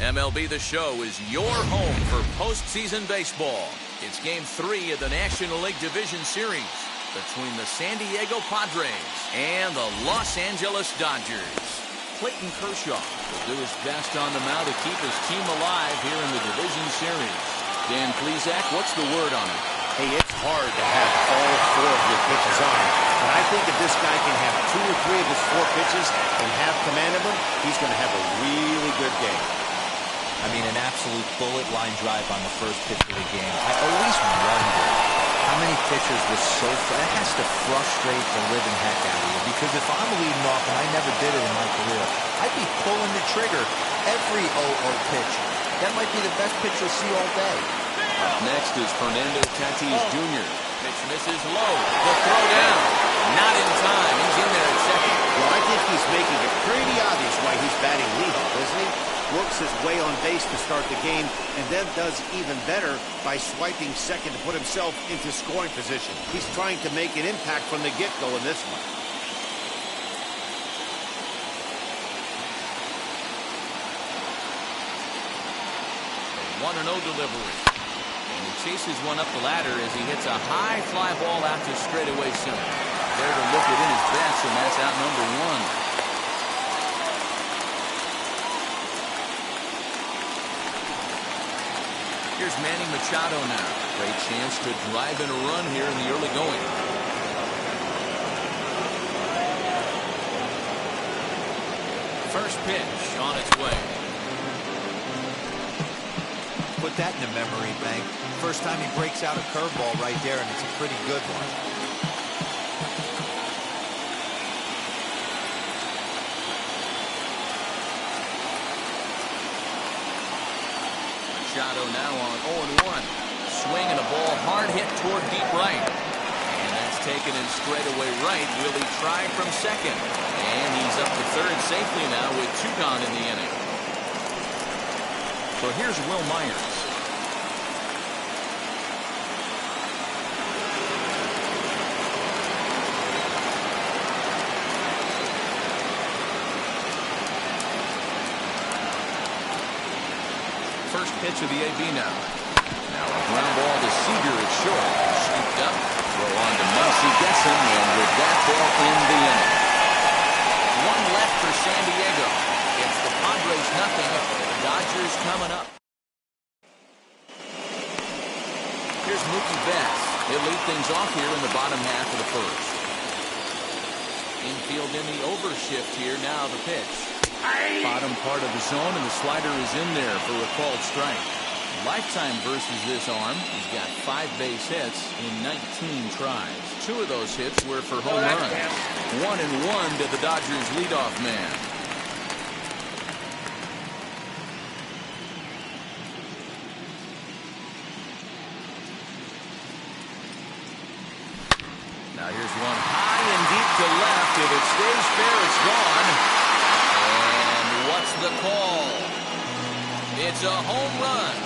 MLB The Show is your home for postseason baseball. It's Game 3 of the National League Division Series between the San Diego Padres and the Los Angeles Dodgers. Clayton Kershaw will do his best on the mound to keep his team alive here in the division series. Dan Plesac, what's the word on it? Hey, it's hard to have all 4 of your pitches on, but I think if this guy can have 2 or 3 of his 4 pitches and have command of them, he's going to have a really good game. I mean, an absolute bullet line drive on the first pitch of the game. I always wonder how many pitchers were so far. That has to frustrate the living heck out of you, because if I'm leading off, and I never did it in my career, I'd be pulling the trigger every 0-0 pitch. That might be the best pitch you'll see all day. Up next is Fernando Tatis Jr. Pitch misses low. The throw down. Not in time. He's in there at second. Well, I think he's making it pretty obvious why he's batting leadoff, isn't he? Works his way on base to start the game, and then does even better by swiping second to put himself into scoring position. He's trying to make an impact from the get-go in this one. 1-0 delivery. And he chases one up the ladder as he hits a high fly ball out to straightaway center. There to look it in his best, and that's out number 1. Here's Manny Machado now. Great chance to drive in a run here in the early going. First pitch on its way. Put that in a memory bank. First time he breaks out a curveball right there, and it's a pretty good one. Machado now on 0-1. Swing and a ball hard hit toward deep right. And that's taken in straightaway right. Will he try from second? And he's up to third safely now with 2 gone in the inning. So here's Will Myers. First pitch of the AB now. Now a ground ball to Seager at short. Scooped up. Throw on to Muncy. Gets him, and with that, they'll end the inning. 1 left for San Diego. It's the Padres nothing. The Dodgers coming up. Here's Mookie Betts. He'll lead things off here in the bottom half of the first. Infield in the overshift here. Now the pitch. Bottom part of the zone, and the slider is in there for a called strike. Lifetime versus this arm. He's got 5 base hits in 19 tries. 2 of those hits were for home runs. 1-1 to the Dodgers leadoff man. Now here's one high and deep to left. If it stays fair, it's gone. What's the call? It's a home run.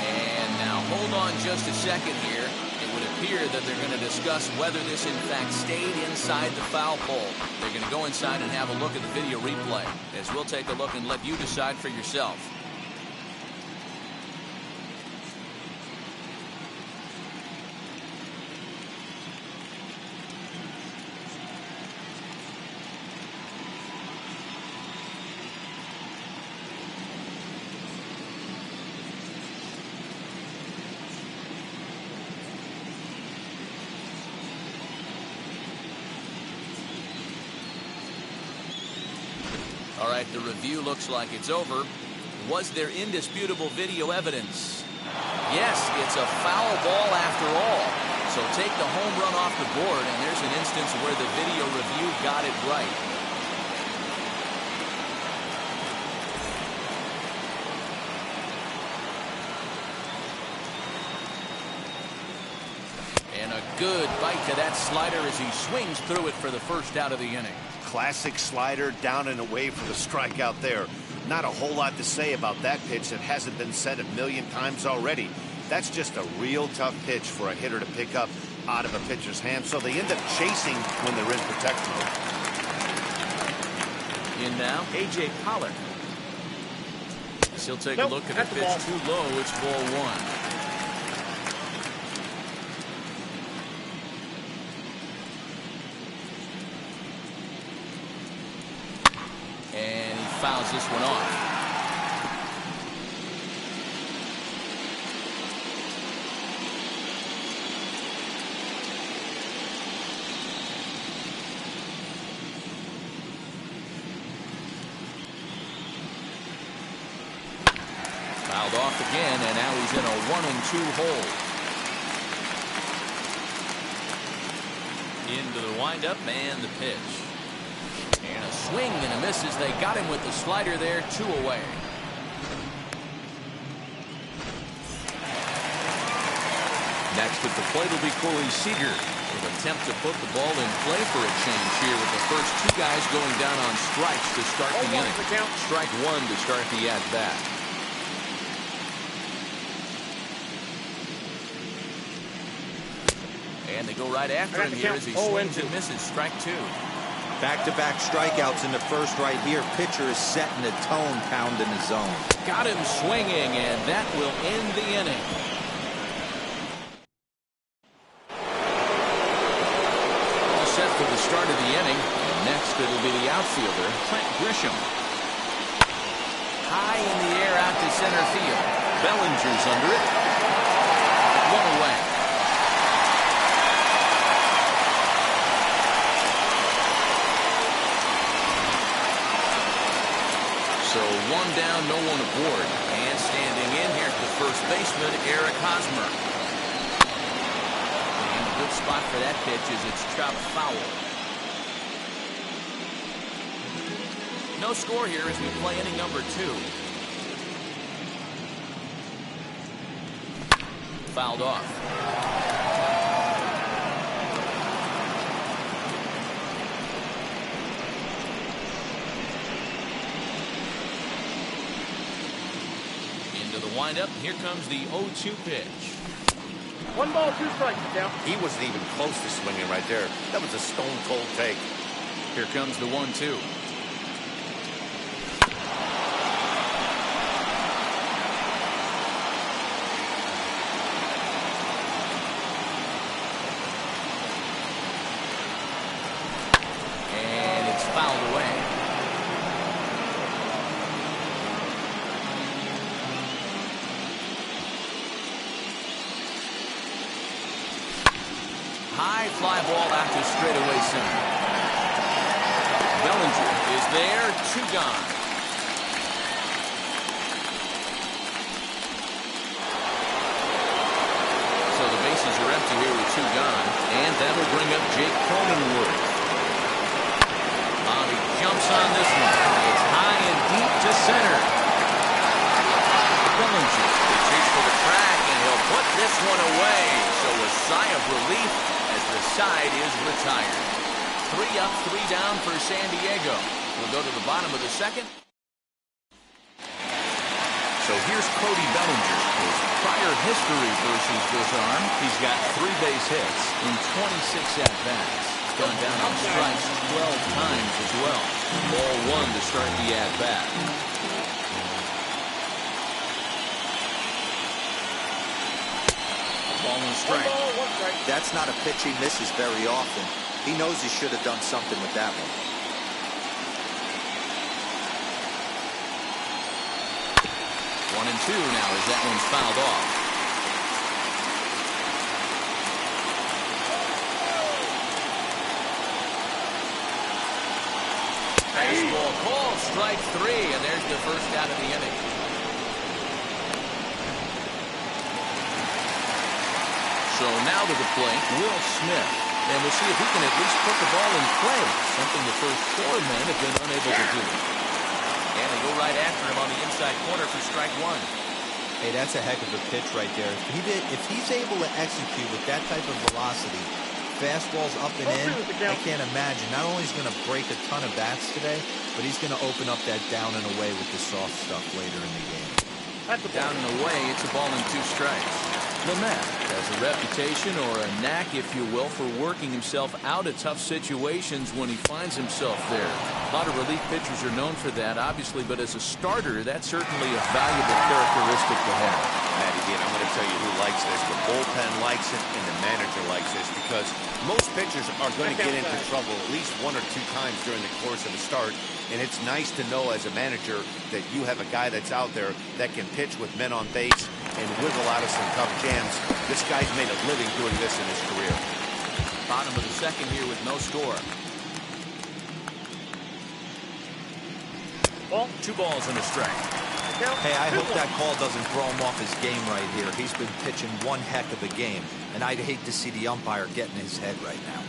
And now hold on just a second here. It would appear that they're going to discuss whether this in fact stayed inside the foul pole. They're going to go inside and have a look at the video replay, as we'll take a look and let you decide for yourself. All right, the review looks like it's over. Was there indisputable video evidence? Yes, it's a foul ball after all. So take the home run off the board, and there's an instance where the video review got it right. And a good bite to that slider as he swings through it for the first out of the inning. Classic slider, down and away for the strikeout there. Not a whole lot to say about that pitch that hasn't been said a million times already. That's just a real tough pitch for a hitter to pick up out of a pitcher's hand, so they end up chasing when they're in protect mode. In now, A.J. Pollock. He'll take a look at the pitch too low. It's ball one. And he fouls this one off. Fouled off again, and now he's in a 1-2 hole. Into the windup and the pitch. And a swing and a miss as they got him with the slider there, 2 away. Next at the plate will be Corey Seager. Will attempt to put the ball in play for a change here with the first 2 guys going down on strikes to start the inning. Strike 1 to start the at-bat. And they go right after him here as he swings and misses. Strike 2. Back-to-back strikeouts in the first right here. Pitcher is setting the tone, pounding the zone. Got him swinging, and that will end the inning. All set for the start of the inning. And next it'll be the outfielder, Trent Grisham. High in the air out to center field. Bellinger's under it. 1 away. So 1 down, no one aboard. And standing in here at the first baseman, Eric Hosmer. And a good spot for that pitch as it's chopped foul. No score here as we play inning number 2. Fouled off. Windup. Here comes the 0-2 pitch. 1 ball, 2 strikes down. He wasn't even close to swinging right there. That was a stone cold take. Here comes the 1-2. And it's fouled away. High fly ball out to straightaway center. Bellinger is there, 2 gone. So the bases are empty here with 2 gone, and that'll bring up Jake Cronenworth. He jumps on this one. It's high and deep to center. Bellinger will chase for the track, and he'll put this one away. So a sigh of relief as the side is retired. 3 up, 3 down for San Diego. We'll go to the bottom of the second. So here's Cody Bellinger. His prior history versus this arm, he's got 3 base hits in 26 at-bats. Gone down on strikes 12 times as well. Ball 1 to start the at-bat. Ball and strike. That's not a pitch he misses very often. He knows he should have done something with that one. 1-2 now as that one's fouled off. Baseball call, strike 3, and there's the first out of the inning. So now to the plate, Will Smith. And we'll see if he can at least put the ball in play, something the first 4 men have been unable to do. And they go right after him on the inside corner for strike 1. Hey, that's a heck of a pitch right there. If he's able to execute with that type of velocity, fastballs up and in, I can't imagine. Not only is he going to break a ton of bats today, but he's going to open up that down and away with the soft stuff later in the game. Down and away, it's a ball and 2 strikes. Lamette has a reputation, or a knack, if you will, for working himself out of tough situations when he finds himself there. A lot of relief pitchers are known for that, obviously, but as a starter, that's certainly a valuable characteristic to have. Matty D, and I'm going to tell you who likes this. The bullpen likes it, and the manager likes this, because most pitchers are going to get into trouble at least 1 or 2 times during the course of a start, and it's nice to know as a manager that you have a guy that's out there that can pitch with men on base and wiggle out of some tough jams. This guy's made a living doing this in his career. Bottom of the second here with no score. Ball. 2 balls and a strike. Hey, I hope that call doesn't throw him off his game right here. He's been pitching one heck of a game, and I'd hate to see the umpire get in his head right now.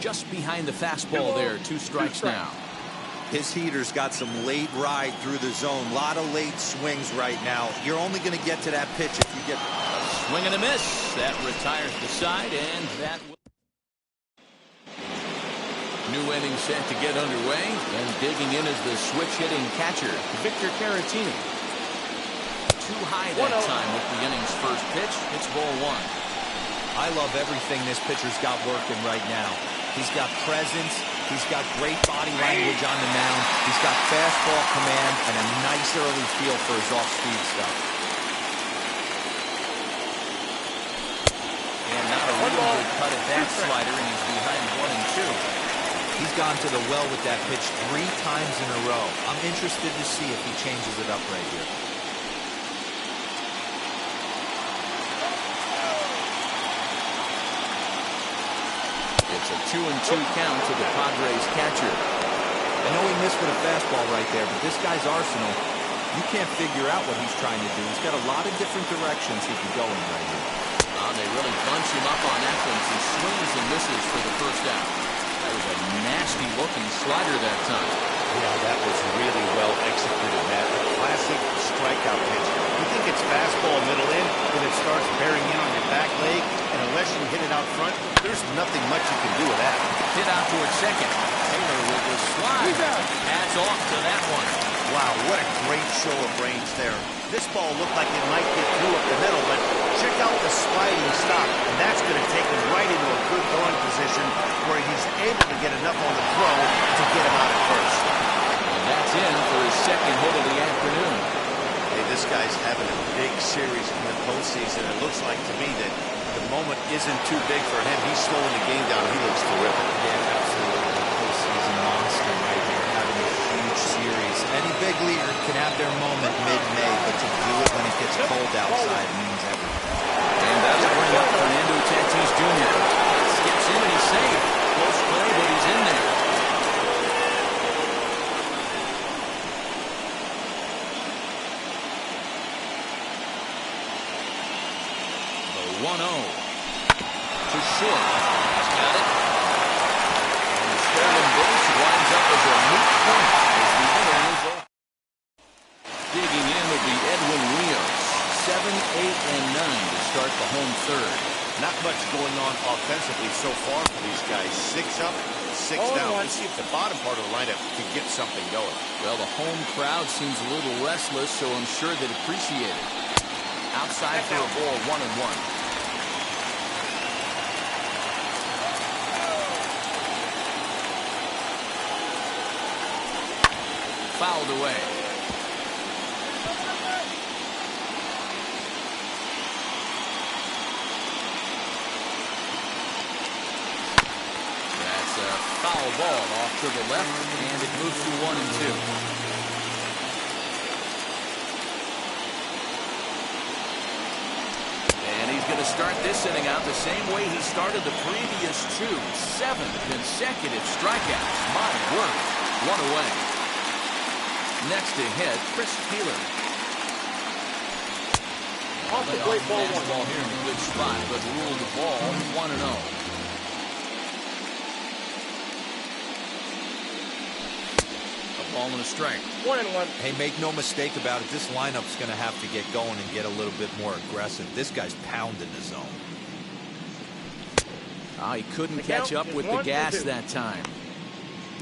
Just behind the fastball there. 2 strikes now. His heater's got some late ride through the zone. A lot of late swings right now. You're only going to get to that pitch if you get... Swing and a miss. That retires the side, and that will... New inning set to get underway, and digging in is the switch-hitting catcher, Victor Caratini. Too high that time with the inning's first pitch. It's ball 1. I love everything this pitcher's got working right now. He's got presence. He's got great body language on the mound. He's got fastball command and a nice early feel for his off-speed stuff. And not a real good cut at that slider, and he's behind 1 and 2. He's gone to the well with that pitch 3 times in a row. I'm interested to see if he changes it up right here. It's a 2-2 count to the Padres catcher. I know he missed with a fastball right there, but this guy's arsenal, you can't figure out what he's trying to do. He's got a lot of different directions he can go in right here. They really bunch him up on that one. He swings and misses for the first out. That was a nasty-looking slider that time. Yeah, that was really well executed, Matt. A classic strikeout pitch. You think it's fastball middle in, when it starts bearing in on your back leg, and unless you hit it out front, there's nothing much you can do with that. Hit out towards second. Taylor with the slide. Hats off to that one. Wow, what a great show of range there. This ball looked like it might get through up the middle, but check out the sliding stop, and that's going to take him right into a good throwing position where he's able to get enough on the throw to get him out at first. And that's in for his second hit of the afternoon. Hey, this guy's having a big series in the postseason. It looks like to me that the moment isn't too big for him. He's slowing the game down. He looks terrific. Yeah, absolutely. Postseason monster right here, having a huge series. Any big leaguer can have their moment mid-May, but to do it when it gets cold outside means everything. And that'll bring up Fernando Tatis Jr. Skips in and he's safe. Close play, but he's in there. The 1-0 to short. He's got it. And the stolen base winds up as a moot point as the inning is over. Digging in will be Edwin Rios. 7, 8, and 9 to start the home third. Not much going on offensively so far for these guys. 6 up, 6 down. Let's see if the bottom part of the lineup can get something going. Well, the home crowd seems a little restless, so I'm sure they'd appreciate it. Outside for a ball, 1-1. Fouled away. That's a foul ball off to the left, and it moves to 1 and 2. And he's going to start this inning out the same way he started the previous 2. 7 consecutive strikeouts. My word. 1 away. Next to hit, Chris Peeler. Off the great ball 1. Ball here in a good spot, but ruled the ball 1-0. A ball and a strike. 1-1. Hey, make no mistake about it. This lineup's going to have to get going and get a little bit more aggressive. This guy's pounding the zone. He couldn't catch up with the gas that time.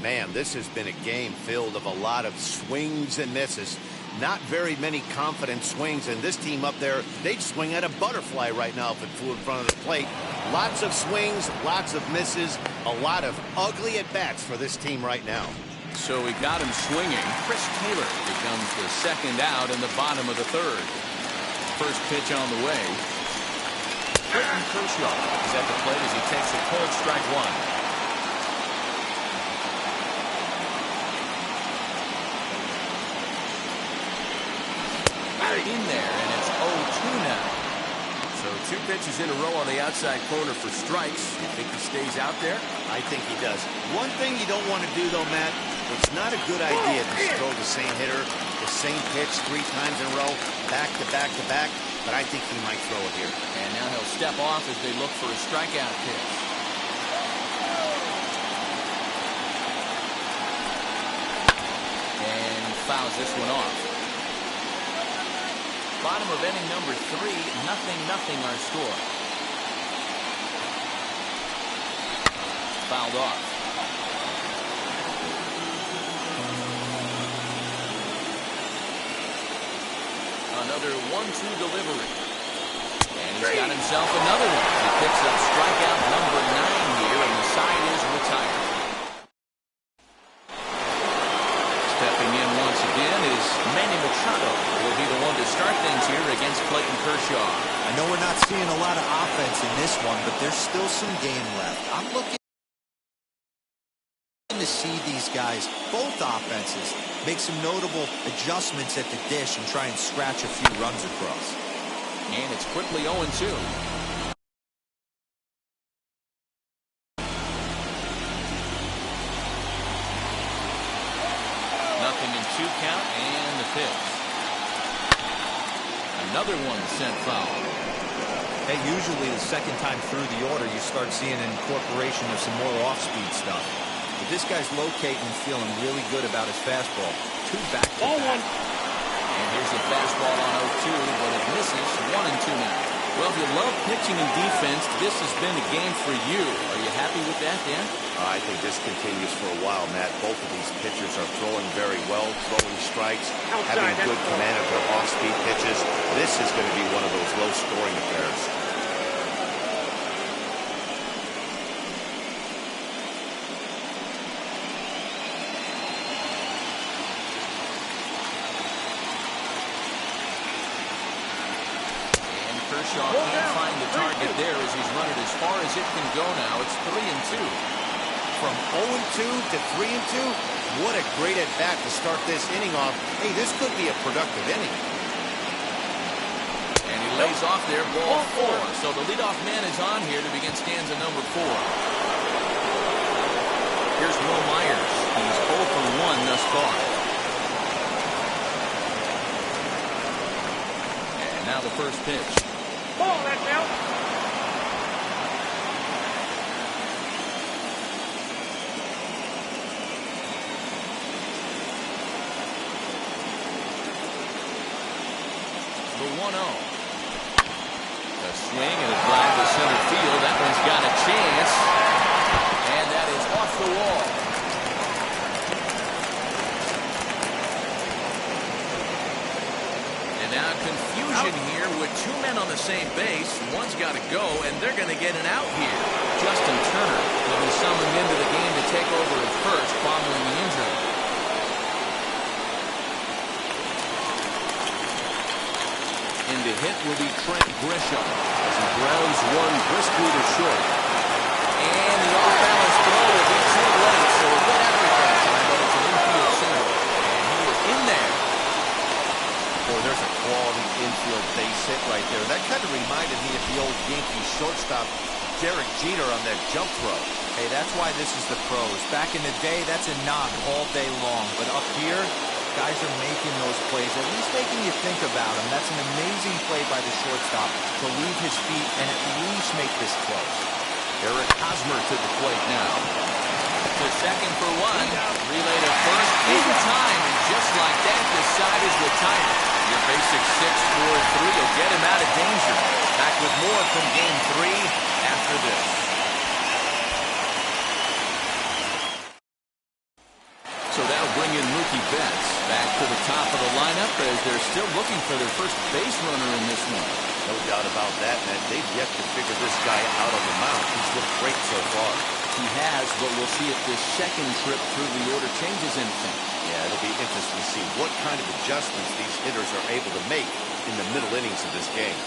Man, this has been a game filled of a lot of swings and misses. Not very many confident swings, and this team up there, they'd swing at a butterfly right now if it flew in front of the plate. Lots of swings, lots of misses, a lot of ugly at-bats for this team right now. So he got him swinging. Chris Taylor becomes the second out in the bottom of the third. First pitch on the way. Clayton Kershaw is at the plate as he takes a cold strike one. In there, and it's 0-2 now. So 2 pitches in a row on the outside corner for strikes. You think he stays out there? I think he does. One thing you don't want to do, though, Matt, it's not a good idea to throw the same hitter, the same pitch 3 times in a row, back to back to back, but I think he might throw it here. And now he'll step off as they look for a strikeout pitch. And he fouls this one off. Bottom of inning number 3, 0-0 our score. Fouled off. Another 1-2 delivery. And he's got himself another one. He picks up strikeout number 9 here, and the side is retired. Stepping in once again is Manny Machado. Will be the one to start things here against Clayton Kershaw. I know we're not seeing a lot of offense in this one, but there's still some game left. I'm looking to see these guys, both offenses, make some notable adjustments at the dish and try and scratch a few runs across. And it's quickly 0-2. Nothing in 2 count, and the pitch. Another one sent foul. Hey, usually the second time through the order, you start seeing an incorporation of some more off-speed stuff. But this guy's locating and feeling really good about his fastball. 2 back-to-back. And here's a fastball on 0-2, but it misses. 1-2 now. Well, if you love pitching and defense, this has been a game for you. Are you happy with that, Dan? I think this continues for a while, Matt. Both of these pitchers are throwing very well, throwing strikes, having good command of their off-speed pitches. This is going to be one of those low-scoring affairs. Kershaw can't find the target there as he's run it as far as it can go now. It's 3-2. From 0-2 to 3-2, what a great at-bat to start this inning off. Hey, this could be a productive inning. And he lays off there, ball 4. So the leadoff man is on here to begin stanza number 4. Here's Will Myers. He's 0 for 1 thus far. And now the first pitch. Ball, that's out. The 1-0. A swing and a drive to center field. That one's got a chance. And that is off the wall. And now confusion here with 2 men on the same base. One's got to go, and they're going to get an out here. Justin Turner will be summoned into the game to take over at first following the injury. And the hit will be Trent Grisham as he grounds one briskly to short. And the off-balance throw will be too late, so we'll get everything time, but it's an infield single. And he is in there. Boy, there's a quality infield base hit right there. That kind of reminded me of the old Yankee shortstop, Derek Jeter, on that jump throw. Hey, that's why this is the pros. Back in the day, that's a knock all day long. But up here, guys are making those plays, at least making you think about them. That's an amazing play by the shortstop to leave his feet and at least make this close. Eric Hosmer to the plate now. To second for 1. Relay to first in time, and just like that, the side is retired. Your basic 6-4-3 will get him out of danger. Back with more from Game 3 after this. so that'll bring in Mookie Betts back to the top of the lineup as they're still looking for their first base runner in this one. No doubt about that, man. They've yet to figure this guy out on the mound. He's looked great so far. He has, but we'll see if this second trip through the order changes anything. Yeah, it'll be interesting to see what kind of adjustments these hitters are able to make in the middle innings of this game.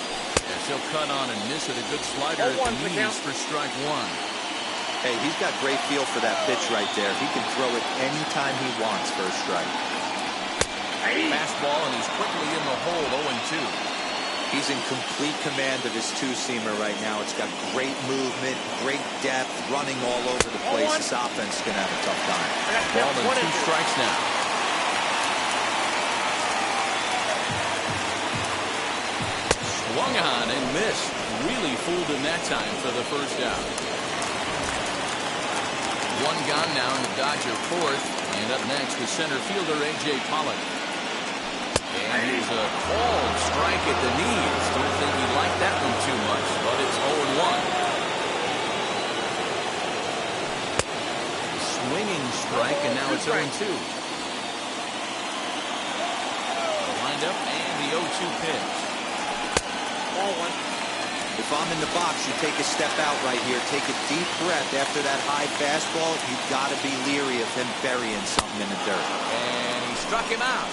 As he'll cut on and miss it, a good slider at the knees for strike one. Hey, he's got great feel for that pitch right there. He can throw it anytime he wants for a strike. Fastball, and he's quickly in the hole, 0-2. He's in complete command of his two-seamer right now. It's got great movement, great depth, running all over the place. This offense is going to have a tough time. Ball and 2 strikes now. Swung on and missed. Really fooled him that time for the first out. One gone now in the Dodger fourth. And up next is center fielder A.J. Pollock. And here's a called strike at the knees. Don't think he liked that one too much, but it's 0-1. Swinging strike, and now it's 0-2. Lined up, and the 0-2 pitch. Ball one. If I'm in the box, you take a step out right here. Take a deep breath after that high fastball. You've got to be leery of him burying something in the dirt. And he struck him out.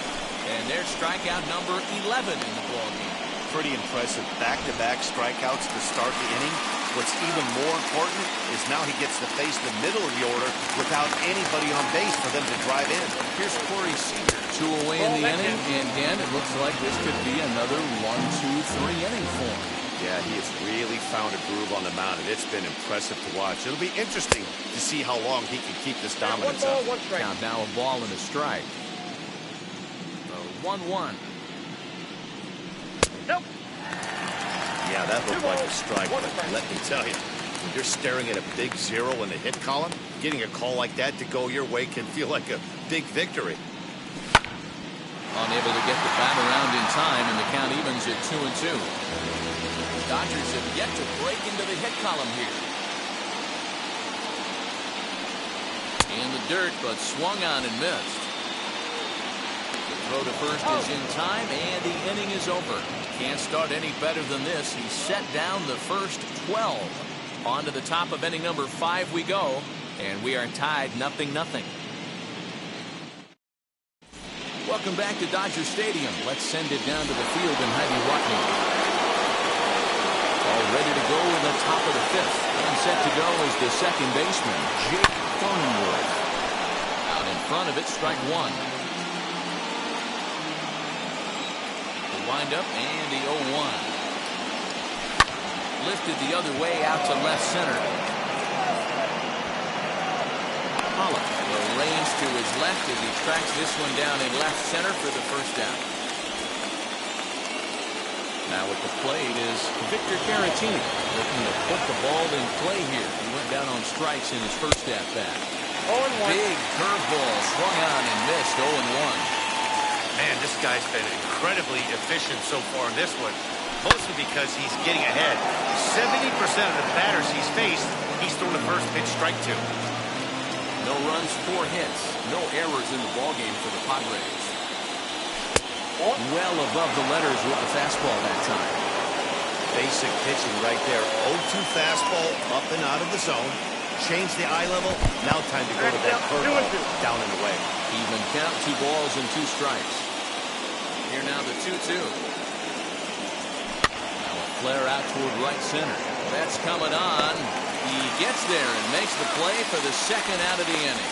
And there's strikeout number 11 in the ballgame. Pretty impressive back-to-back strikeouts to start the inning. What's even more important is now he gets to face the middle of the order without anybody on base for them to drive in. Here's Corey Seager. 2 away in the inning, and again, it looks like this could be another 1-2-3 inning for him. Yeah, he has really found a groove on the mound, and it's been impressive to watch. It'll be interesting to see how long he can keep this dominance up. Count now, a ball and a strike. 1-1. Nope. Yeah, that looked like a strike, but let me tell you, when you're staring at a big 0 in the hit column, getting a call like that to go your way can feel like a big victory. Unable to get the bat around in time, and the count evens at 2-2. Dodgers have yet to break into the hit column here. In the dirt, but swung on and missed. Throw to first is in time, and the inning is over. Can't start any better than this. He set down the first 12. On to the top of inning number 5 we go, and we are tied 0-0. Welcome back to Dodger Stadium. Let's send it down to the field in Heidi Watney. All ready to go in the top of the 5th. And set to go is the second baseman, Jake Cronenworth. Out in front of it, strike one. Wind up, and the 0-1. Lifted the other way out to left center. Pollock arranged to his left as he tracks this one down in left center for the first out. Now at the plate is Victor Caratini, looking to put the ball in play here. He went down on strikes in his first at-bat. Big curveball swung on and missed. 0-1. Man, this guy's been incredibly efficient so far in this one, mostly because he's getting ahead. 70% of the batters he's faced, he's thrown the first pitch strike to. No runs, 4 hits, no errors in the ballgame for the Padres. Well above the letters with the fastball that time. Basic pitching right there. 0-2 fastball, up and out of the zone. Change the eye level. Now time to go to that curveball down and away. Even count, 2 balls and 2 strikes. Here now the 2-2. Now a flare out toward right center. That's coming on. He gets there and makes the play for the second out of the inning.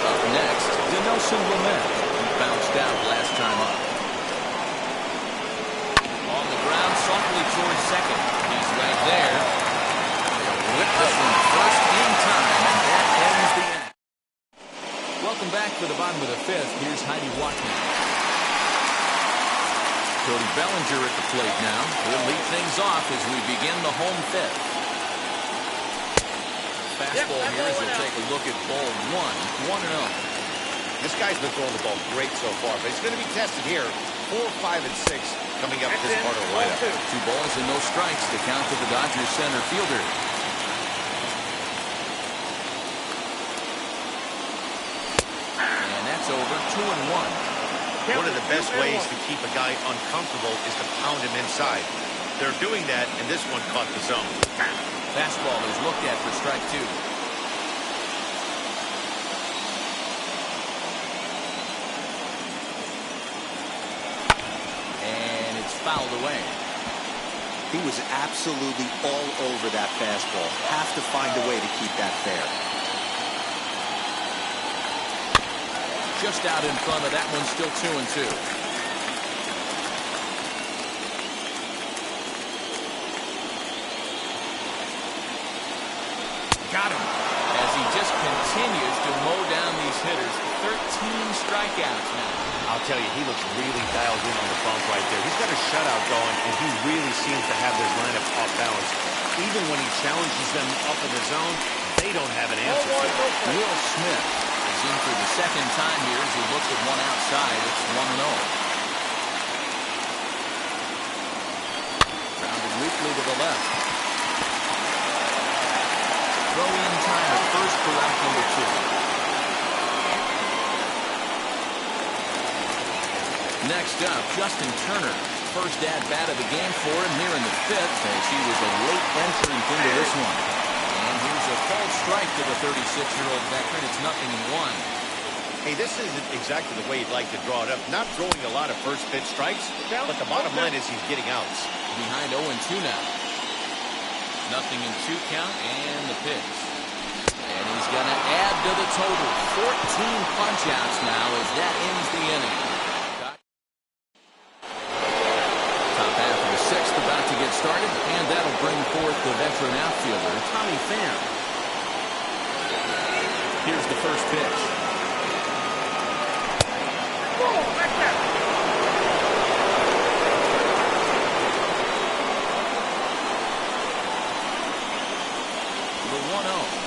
Up next, Dinelson Lamet. He bounced out last time up. On the ground, softly towards second. He's right there. They'll whip this one first in time, and that ends the inning. Welcome back to the bottom of the 5th. Here's Heidi Watney. Cody Bellinger at the plate now. He'll lead things off as we begin the home 5th. Fastball here as we'll take a look at ball 1. 1-0. This guy's been throwing the ball great so far, but he's going to be tested here. 4, 5, and 6 coming up this part of the lineup. 2 balls and no strikes to count to the Dodgers center fielder. 2-1. One of the best ways to keep a guy uncomfortable is to pound him inside. They're doing that, and this one caught the zone. Fastball is looked at for strike 2. And it's fouled away. He was absolutely all over that fastball. Have to find a way to keep that fair. Just out in front of that one, still 2-2. Got him. As he just continues to mow down these hitters. 13 strikeouts now. I'll tell you, he looks really dialed in on the bump right there. He's got a shutout going, and he really seems to have this lineup off balance. Even when he challenges them up in the zone, they don't have an answer for it. Will Smith is in for the second time here as he looks at one outside. It's 1-0. Grounded weakly to the left. Throw-in time at first for out number 2. Next up, Justin Turner. First at-bat of the game for him here in the 5th as he was a late entrant into this one. And here's a called strike to the 36-year-old veteran. It's 0-1. Hey, this isn't exactly the way you'd like to draw it up. Not throwing a lot of first-pitch strikes, but the bottom line is he's getting outs. Behind 0-2 now. 0-2 count and the pitch. And he's going to add to the total. 14 punch-outs now as that ends the inning. About to get started, and that'll bring forth the veteran outfielder, Tommy Pham. Here's the first pitch. The 1-0.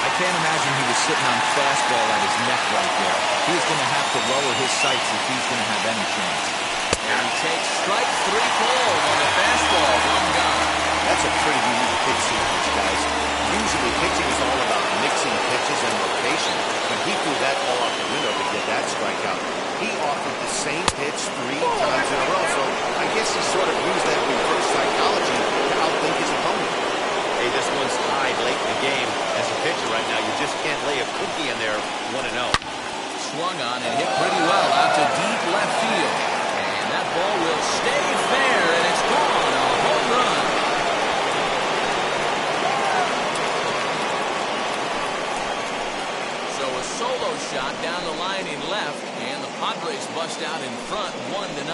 I can't imagine he was sitting on fastball at his neck right there. He's going to have to lower his sights if he's going to have any chance. And he takes strike 3 cold on the fastball. 1 gone. That's a pretty unique pitch sequence, guys. Usually pitching is all about mixing pitches and location, but he threw that ball out the window to get that strikeout. He offered the same pitch 3 times in a row, so I guess he sort of used that reverse psychology to outthink his opponent. Hey, this one's tied late in the game. As a pitcher right now, you just can't lay a cookie in there 1-0. Swung on and hit pretty well out to deep left field. And that ball will stay fair, and it's gone. A home run. So a solo shot down the line in left, and the Padres bust out in front 1-0.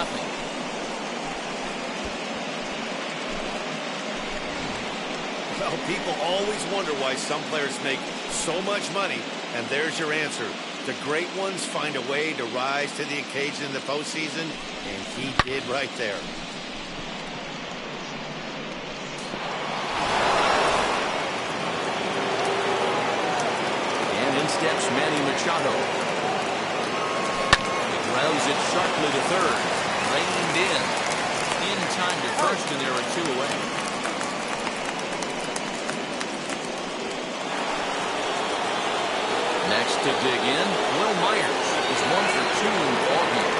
Well, people always wonder why some players make so much money, and there's your answer. The great ones find a way to rise to the occasion in the postseason, and he did right there. And in steps Manny Machado. He grounds it sharply to third. Reined in time to first, and there are 2 away. Next to dig in, Will Myers. He's 1 for 2 in the ballgame.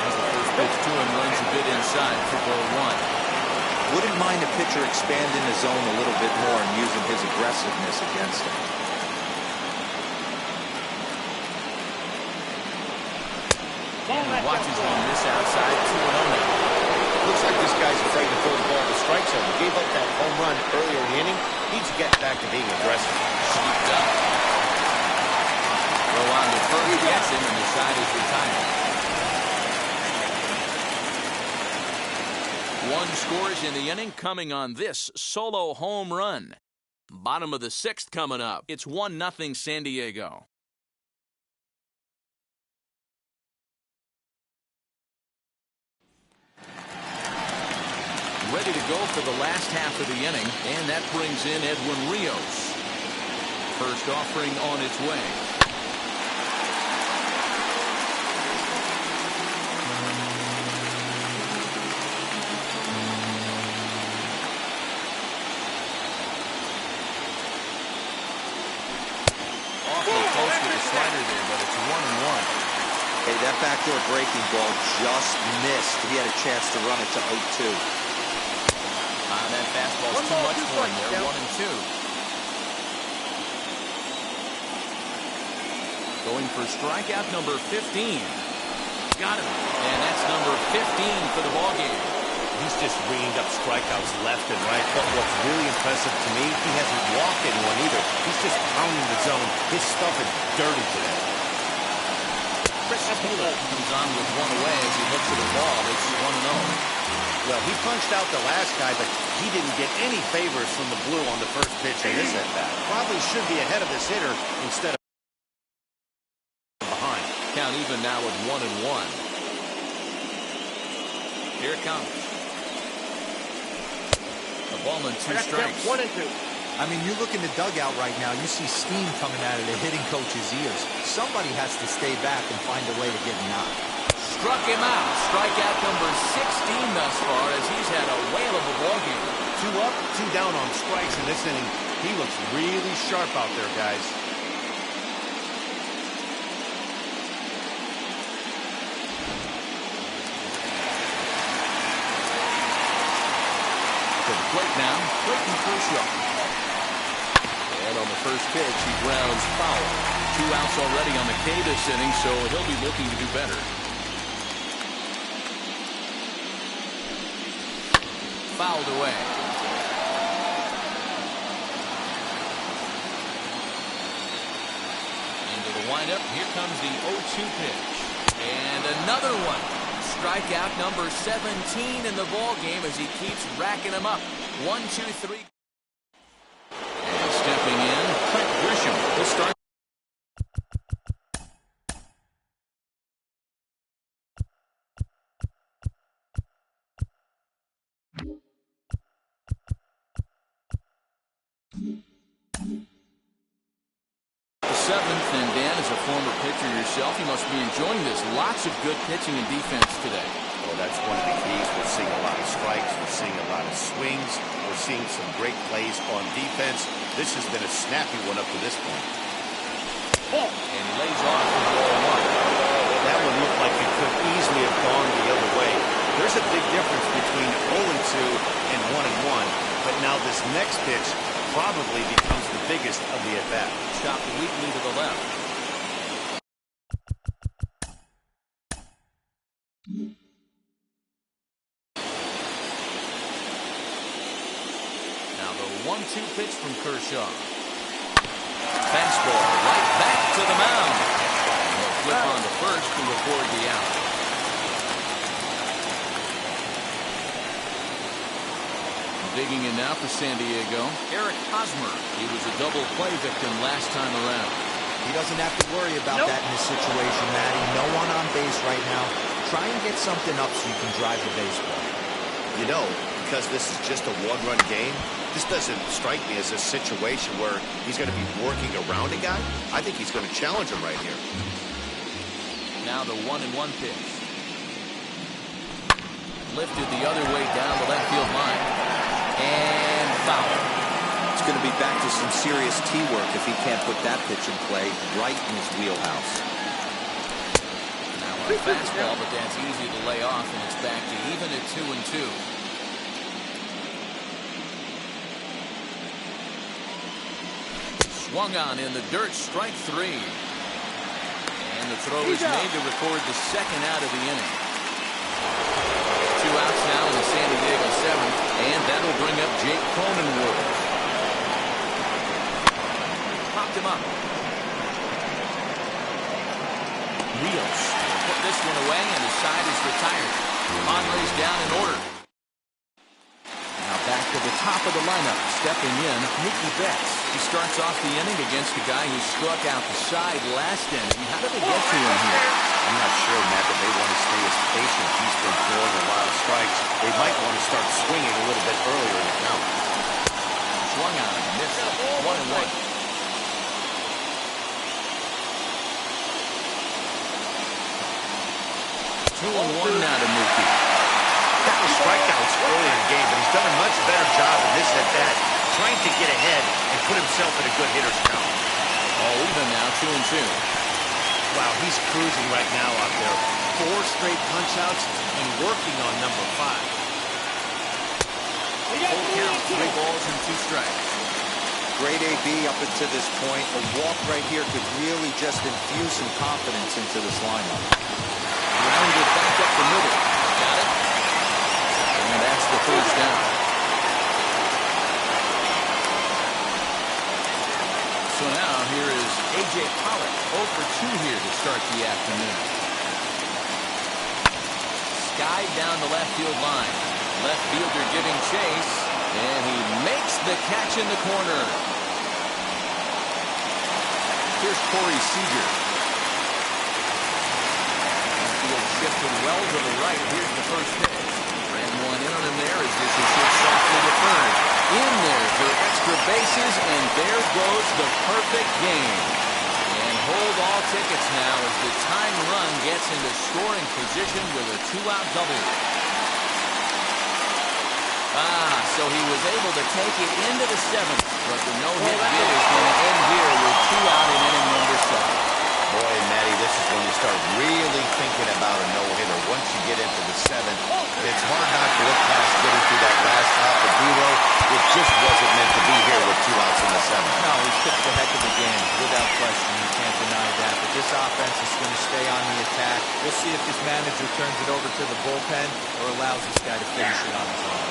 As the first pitch to him runs a bit inside for ball 1. Wouldn't mind a pitcher expanding the zone a little bit more and using his aggressiveness against him. And he watches one miss outside, 2-0 now. Looks like this guy's afraid to throw the ball to strike zone. He gave up that home run earlier in the inning. Needs to get back to being aggressive. Scooped up. Throw on to first, gets him, and the side is retired. 1 scores in the inning coming on this solo home run. Bottom of the 6th coming up. It's 1-0 San Diego. Ready to go for the last half of the inning, and that brings in Edwin Rios. First offering on its way. slider there, but it's 1-1. Hey, that backdoor breaking ball just missed. He had a chance to run it to 0-2. That fastball's too much for him there. 1-2. Going for strikeout number 15. Got him. And that's number 15 for the ballgame. He's just ringing up strikeouts left and right. But what's really impressive to me, he hasn't walked anyone either. He's just pounding the zone. His stuff is dirty today. Chris Taylor comes on with one away as he looks at the ball. It's 1-0. Well, he punched out the last guy, but he didn't get any favors from the blue on the first pitch in this at-bat. Probably should be ahead of his hitter instead of behind. Count even now with 1-1. Here it comes. The ball in 2 strikes. 1-2. I mean, you look in the dugout right now, you see steam coming out of the hitting coach's ears. Somebody has to stay back and find a way to get him out. Struck him out. Strikeout number 16 thus far as he's had a whale of a ball game. 2 up, 2 down on strikes in this inning. He looks really sharp out there, guys. To the plate now, Clayton Kershaw. And on the first pitch, he grounds foul. 2 outs already on the K this inning, so he'll be looking to do better. Fouled away. Into the windup. Here comes the 0-2 pitch. And another one. Strikeout number 17 in the ball game as he keeps racking them up. 1, 2, 3. And stepping in, Trent Grisham. He'll start. Seventh, and Dan, as a former pitcher yourself, you must be enjoying this. Lots of good pitching and defense today. Well, that's one of the keys. We're seeing a lot of strikes. We're seeing a lot of swings. We're seeing some great plays on defense. This has been a snappy one up to this point. And he lays off for ball 1. That one looked like it could easily have gone the other way. There's a big difference between 0-2 and 1-1. But now this next pitch probably becomes the biggest of the at-bat. Chopped weakly to the left. Now the 1-2 pitch from Kershaw. Fastball right back to the mound. He'll flip on to first to record the out. Digging in now for San Diego, Eric Hosmer. He was a double play victim last time around. He doesn't have to worry about that in this situation, Matty. No one on base right now. Try and get something up so you can drive the baseball. You know, because this is just a one-run game, this doesn't strike me as a situation where he's going to be working around a guy. I think he's going to challenge him right here. Now the 1-1 pitch. Lifted the other way down the left field line. And foul. It's going to be back to some serious tee work if he can't put that pitch in play right in his wheelhouse. Now a fastball, but that's easy to lay off, and it's back to even at 2-2. Swung on in the dirt, strike 3. And the throw is made to record the second out of the inning. 2 outs now in the San Diego 7th, and that'll bring up Jake Cronenworth. Popped him up. Rios put this one away, and his side is retired. Conley's down in order. Now back to the top of the lineup, stepping in, Mookie Betts. He starts off the inning against a guy who struck out the side last inning. How did they get to him here? I'm not sure, Matt, that they want to stay as patient. He's been throwing a lot of strikes. They might want to start swinging a little bit earlier in the count. Swung on, missed. 1-1. 2-1 now to Mookie. Couple strikeouts early in the game, but he's done a much better job in this at-bat, trying to get ahead and put himself in a good hitter's count. All even now, 2-2. Wow, he's cruising right now out there. 4 straight punch-outs and working on number 5. Full count, 3 balls and 2 strikes. Great AB up until this point. A walk right here could really just infuse some confidence into this lineup. Grounded back up the middle. Got it. And that's the first down. So now here is A.J. Pollock, 0 for 2 here to start the afternoon. Skied down the left field line. Left fielder giving chase, and he makes the catch in the corner. Here's Corey Seager. Left field shifted well to the right. Here's the first pitch. Ran one in on him there as this is hit softly to third. In there for extra bases, and there goes the perfect game. And hold all tickets now as the tying run gets into scoring position with a 2-out double. So he was able to take it into the 7th, but the no-hit bid is going to end here with 2 out in inning number 7. Boy, Matty, this is when you start really thinking about a no-hitter. Once you get into the 7th, it's hard not to look past getting through that last half of zero. It just wasn't meant to be here with 2 outs in the 7th. No, he's pitched a heck of a game, without question. You can't deny that. But this offense is going to stay on the attack. We'll see if this manager turns it over to the bullpen or allows this guy to finish it on his own.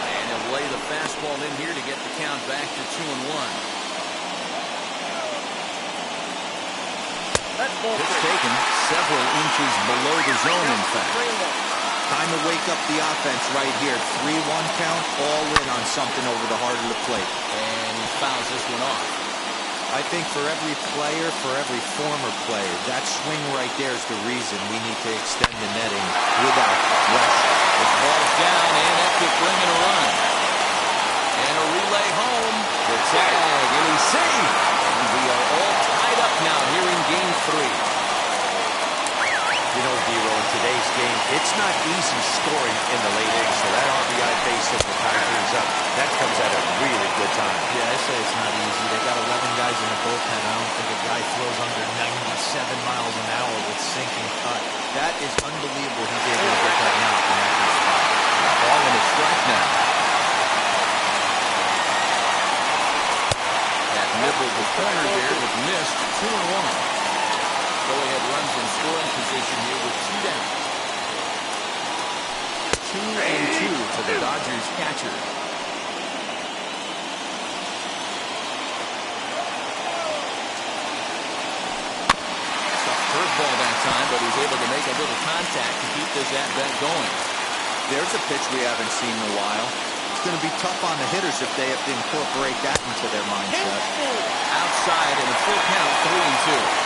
And he'll lay the fastball in here to get the count back to 2-1. Pitch taken several inches below the zone, in fact. Time to wake up the offense right here. 3-1 count, all in on something over the heart of the plate. And he fouls this one off. I think for every player, for every former player, that swing right there is the reason we need to extend the netting without question. The ball's down, and that could bring in a run. And a relay home. The tag, and he's safe. And we are all tied up now here in Game 3. You know, Dero, in today's game, it's not easy scoring in the late innings, so that RBI base hit will tie things up. That comes at a really good time. Yeah, I say it's not easy. They got 11 guys in the bullpen. I don't think a guy throws under 97 miles an hour with sinking cut. That is unbelievable. He's able to get that knock in that good spot. Ball in a strike now. That nibbled the corner there, but missed. 2-1. Go-ahead runs in scoring position here with 2 down. 2-2 to the Dodgers catcher. Tough curveball that time, but he's able to make a little contact to keep this at-bat going. There's a pitch we haven't seen in a while. It's going to be tough on the hitters if they have to incorporate that into their mindset. Outside in a full count, 3-2.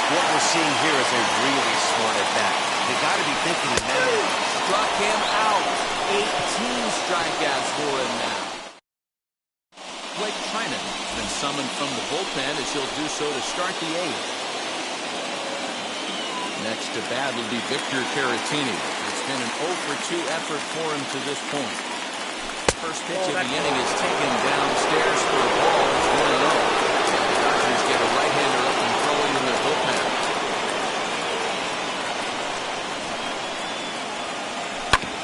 What we're seeing here is a really smart at-bat. They got to be thinking in that. Struck him out. 18 strikeouts for him now. Blake Trinan has been summoned from the bullpen as he'll do so to start the 8th. Next to bat will be Victor Caratini. It's been an 0 for 2 effort for him to this point. First pitch of the inning is taken downstairs for a ball. It's 1-0. The Dodgers get a right-hander up and throwing in their bullpen.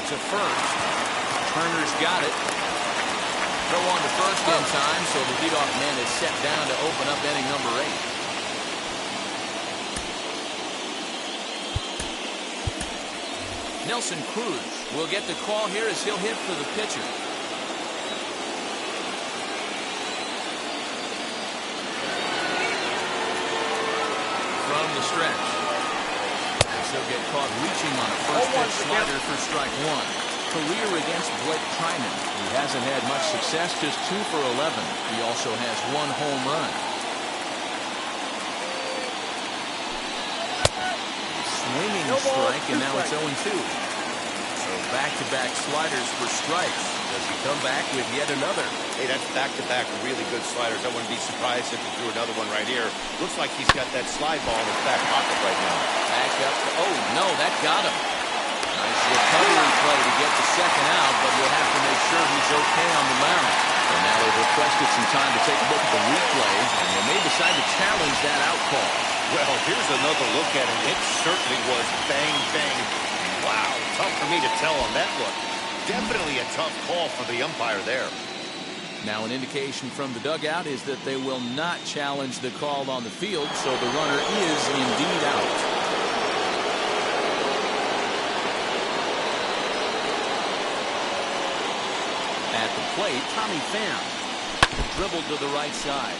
To first. Turner's got it. Throw on to first in time, so the leadoff man is set down to open up inning number 8. Nelson Cruz will get the call here as he'll hit for the pitcher. From the stretch. He'll get caught reaching on a first pitch slider for strike 1. Career against Blake Trinan, who hasn't had much success, just 2 for 11. He also has 1 home run. Swinging strike, and now it's 0-2. So back-to-back sliders for strikes. Does he come back with yet another? Hey, that's back-to-back really good sliders. I wouldn't be surprised if he threw another one right here. Looks like he's got that slide ball in his back pocket right now. Back up. Oh, no, that got him. Nice recovery play to get the second out, but we'll have to make sure he's okay on the mound. And now they've requested some time to take a look at the replay, and they may decide to challenge that out call. Well, here's another look at it. It certainly was bang, bang. Wow, tough for me to tell on that look. Definitely a tough call for the umpire there. Now an indication from the dugout is that they will not challenge the call on the field, so the runner is indeed out. At the plate, Tommy Pham dribbled to the right side.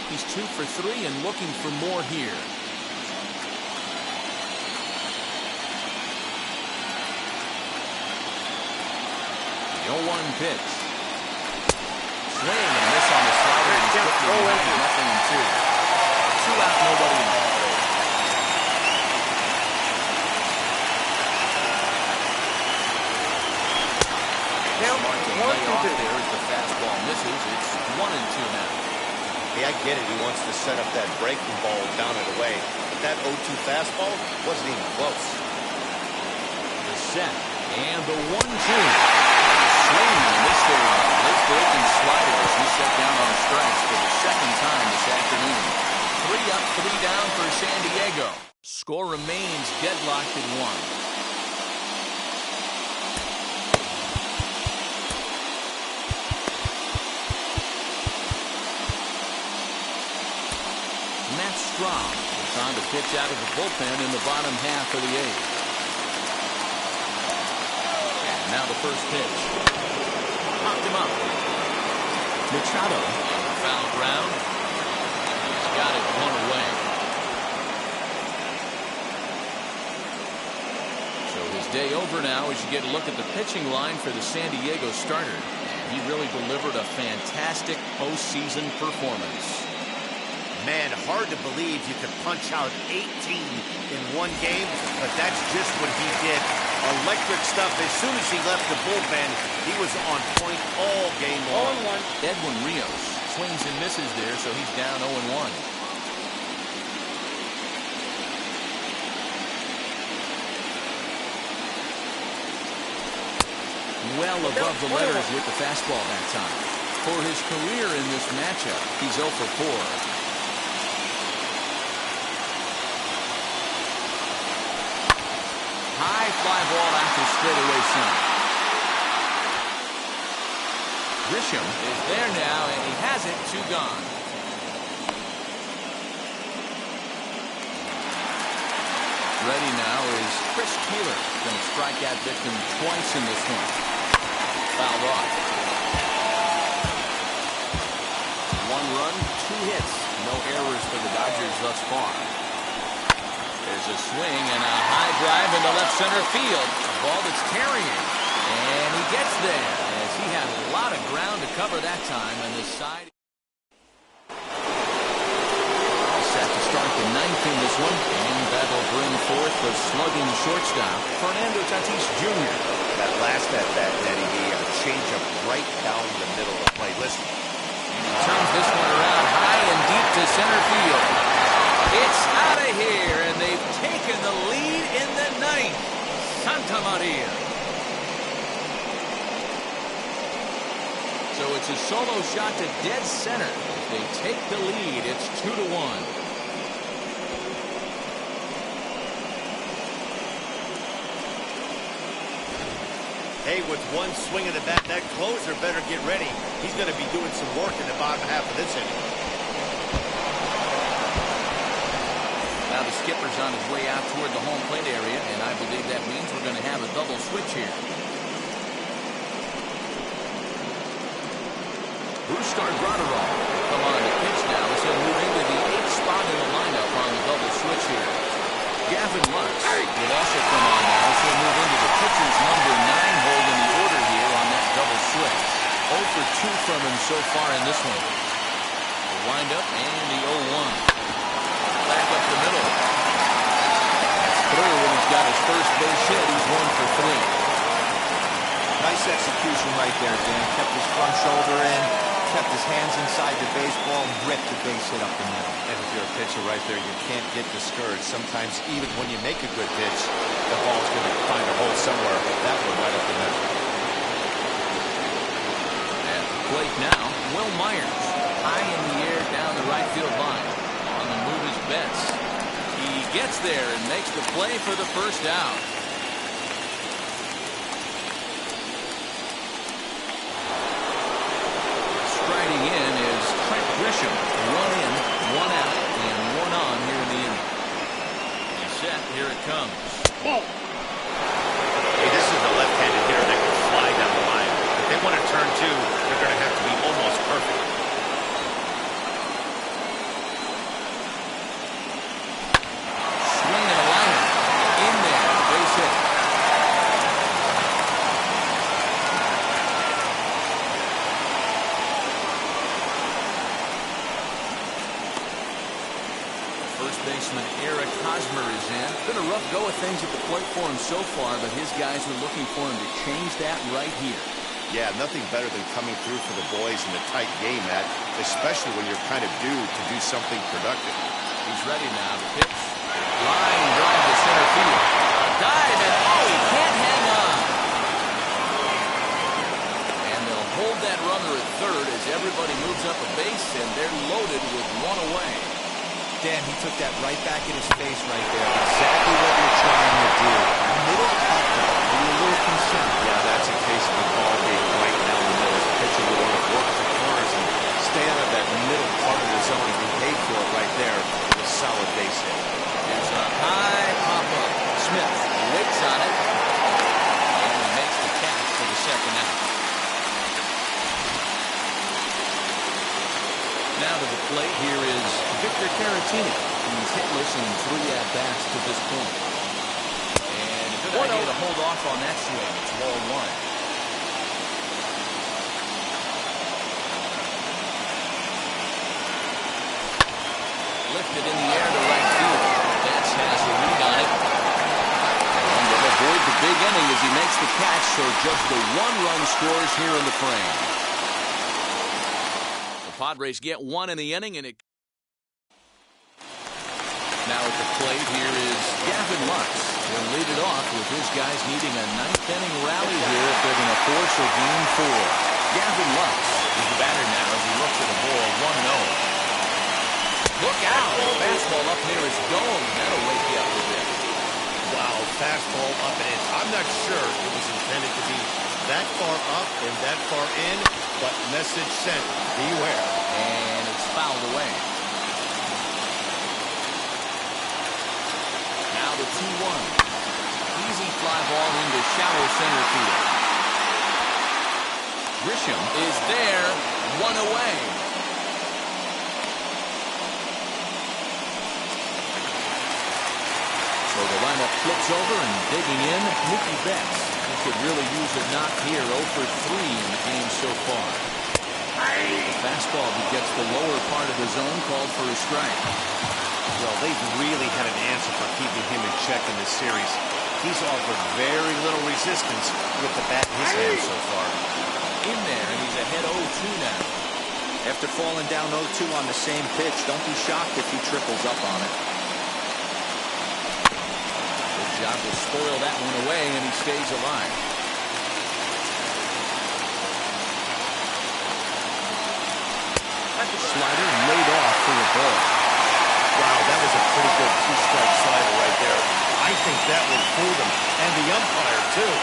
He's 2 for 3 and looking for more here. The 0-1 pitch. Swing and miss on the slider. He's quickly behind, nothing in 2. 2 out, nobody in. Smart to lay off there as the fastball misses. It's 1-2 now. Hey, I get it. He wants to set up that breaking ball down and away. But that 0-2 fastball wasn't even close. The set and the 1-2. Swing and miss there on a late breaking slider as he set down on strikes for the second time this afternoon. 3 up, 3 down for San Diego. Score remains deadlocked at 1. Strom is on to pitch out of the bullpen in the bottom half of the 8th. And now the first pitch. Popped him up. Machado on the foul ground. He's got it 1 away. So his day over now as you get a look at the pitching line for the San Diego starter. And he really delivered a fantastic postseason performance. Man, hard to believe you could punch out 18 in one game, but that's just what he did. Electric stuff. As soon as he left the bullpen, he was on point all game long. 0-1. Edwin Rios swings and misses there, so he's down 0-1. Well above the letters with the fastball that time. For his career in this matchup, he's 0 for 4. High fly ball after straightaway center. Grisham is there now, and he has it. 2 gone. Ready now is Chris Taylor. Going to strike out victim twice in this one. Fouled off. 1 run, 2 hits. No errors for the Dodgers thus far. There's a swing and a high drive into left center field. A ball that's carrying. And he gets there as he had a lot of ground to cover that time on this side. All set to start the 9th in this one. And that'll bring forth the slugging shortstop, Fernando Tatis Jr. That last at-bat, Eddie, a changeup right down the middle of the plate. Listen. He turns this one around high and deep to center field. It's out of here, and they've taken the lead in the 9th. Santa Maria. So it's a solo shot to dead center. They take the lead. It's 2-1. Hey, with one swing of the bat, that closer better get ready. He's going to be doing some work in the bottom half of this inning. Now the skipper's on his way out toward the home plate area, and I believe that means we're going to have a double switch here. Brusdar Graterol will come on to pitch now as he'll move into the 8th spot in the lineup on the double switch here. Gavin Lux will also come on now as he'll move into the pitcher's number 9 hold in the order here on that double switch. 0 for 2 from him so far in this one. The windup and the 0-1. Back up the middle. That's through, and he's got his first base hit. He's 1 for 3. Nice execution right there, Dan. Kept his front shoulder in, kept his hands inside the baseball, and ripped the base hit up the middle. And if you're a pitcher right there, you can't get discouraged. Sometimes even when you make a good pitch, the ball's going to find a hole somewhere. That one right up the middle. At the plate now, Will Myers. High in the air down the right field line. On the move is Betts. gets there and makes the play for the first out. Striding in is Trent Grisham. 1 in, 1 out, and 1 on here in the inning. He's set. Here it comes. Hey, this is a left-handed hitter that can fly down the line. If they want to turn two, they're going to have to be almost perfect. Swing and a liner. In there. Base hit. First baseman Eric Hosmer is in. Been a rough go of things at the plate for him so far, but his guys are looking for him to change that right here. Yeah, nothing better than coming through for the boys in a tight game, Matt, especially when you're kind of due to do something productive. He's ready now. The pitch. Line drive to center field. A dive, and he can't hang on. And they'll hold that runner at third as everybody moves up a base, and they're loaded with 1 away. Dan, he took that right back in his face right there. Exactly what you're trying to do. Middle cut, though. Are you a little concerned? Yeah, that's a case of the ball being right down the middle. The pitcher would want to work the corners and stay out of that middle part of the zone. He paid for it right there with a solid base hit. Here's a high pop-up. Smith waits on it, and he makes the catch for the second out. Now to the plate, here is Victor Caratini. He's hitless in 3 at-bats to this point. And a good idea to hold off on that swing. It's ball 1. Lifted in the air to right field. Betts has a lead on it. And they'll avoid the big inning as he makes the catch, so just the 1-run scores here in the frame. Padres get 1 in the inning, and it. Now at the plate, here is Gavin Lux. He'll lead it off with his guys needing a 9th-inning rally here if they're going to force a game 4. Gavin Lux is the batter now as he looks at the ball 1-0. Look out! Fastball up near his dome. That'll wake you up a bit. Wow, fastball up and in. I'm not sure it was intended to be that far up and that far in, but message sent. Beware. And it's fouled away. Now the 2-1. Easy fly ball into shallow center field. Grisham is there. 1 away. So the lineup flips over and digging in, Mookie Betts. He could really use a knock here. 0 for 3 in the game so far. The fastball that gets the lower part of the zone called for a strike. Well, they've really had an answer for keeping him in check in this series. He's offered very little resistance with the bat in his hand so far. In there, and he's ahead 0-2 now. After falling down 0-2 on the same pitch, don't be shocked if he triples up on it. Good job to spoil that one away, and he stays alive. Slider laid off for a ball. Wow, that was a pretty good 2-strike slider right there. I think that will fool them, and the umpire, too.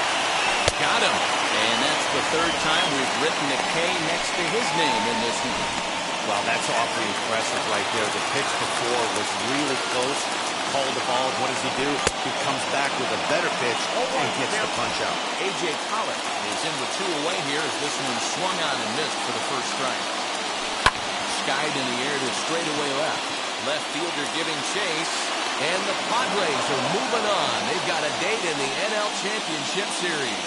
Got him. And that's the 3rd time we've written a K next to his name in this one. Wow, that's awfully impressive right there. The pitch before was really close. Called the ball. What does he do? He comes back with a better pitch and gets the punch out. A.J. Pollock is in with 2 away here as this one swung on and missed for the first strike. Skied in the air to straightaway left. Left fielder giving chase. And the Padres are moving on. They've got a date in the NL Championship Series.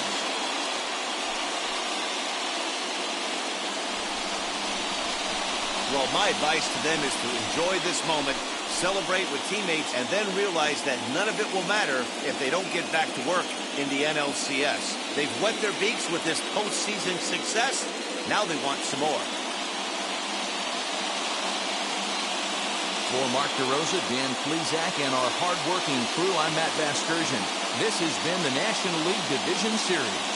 Well, my advice to them is to enjoy this moment, celebrate with teammates, and then realize that none of it will matter if they don't get back to work in the NLCS. They've wet their beaks with this postseason success. Now they want some more. For Mark DeRosa, Dan Plesac, and our hard-working crew, I'm Matt Vasgersian. This has been the National League Division Series.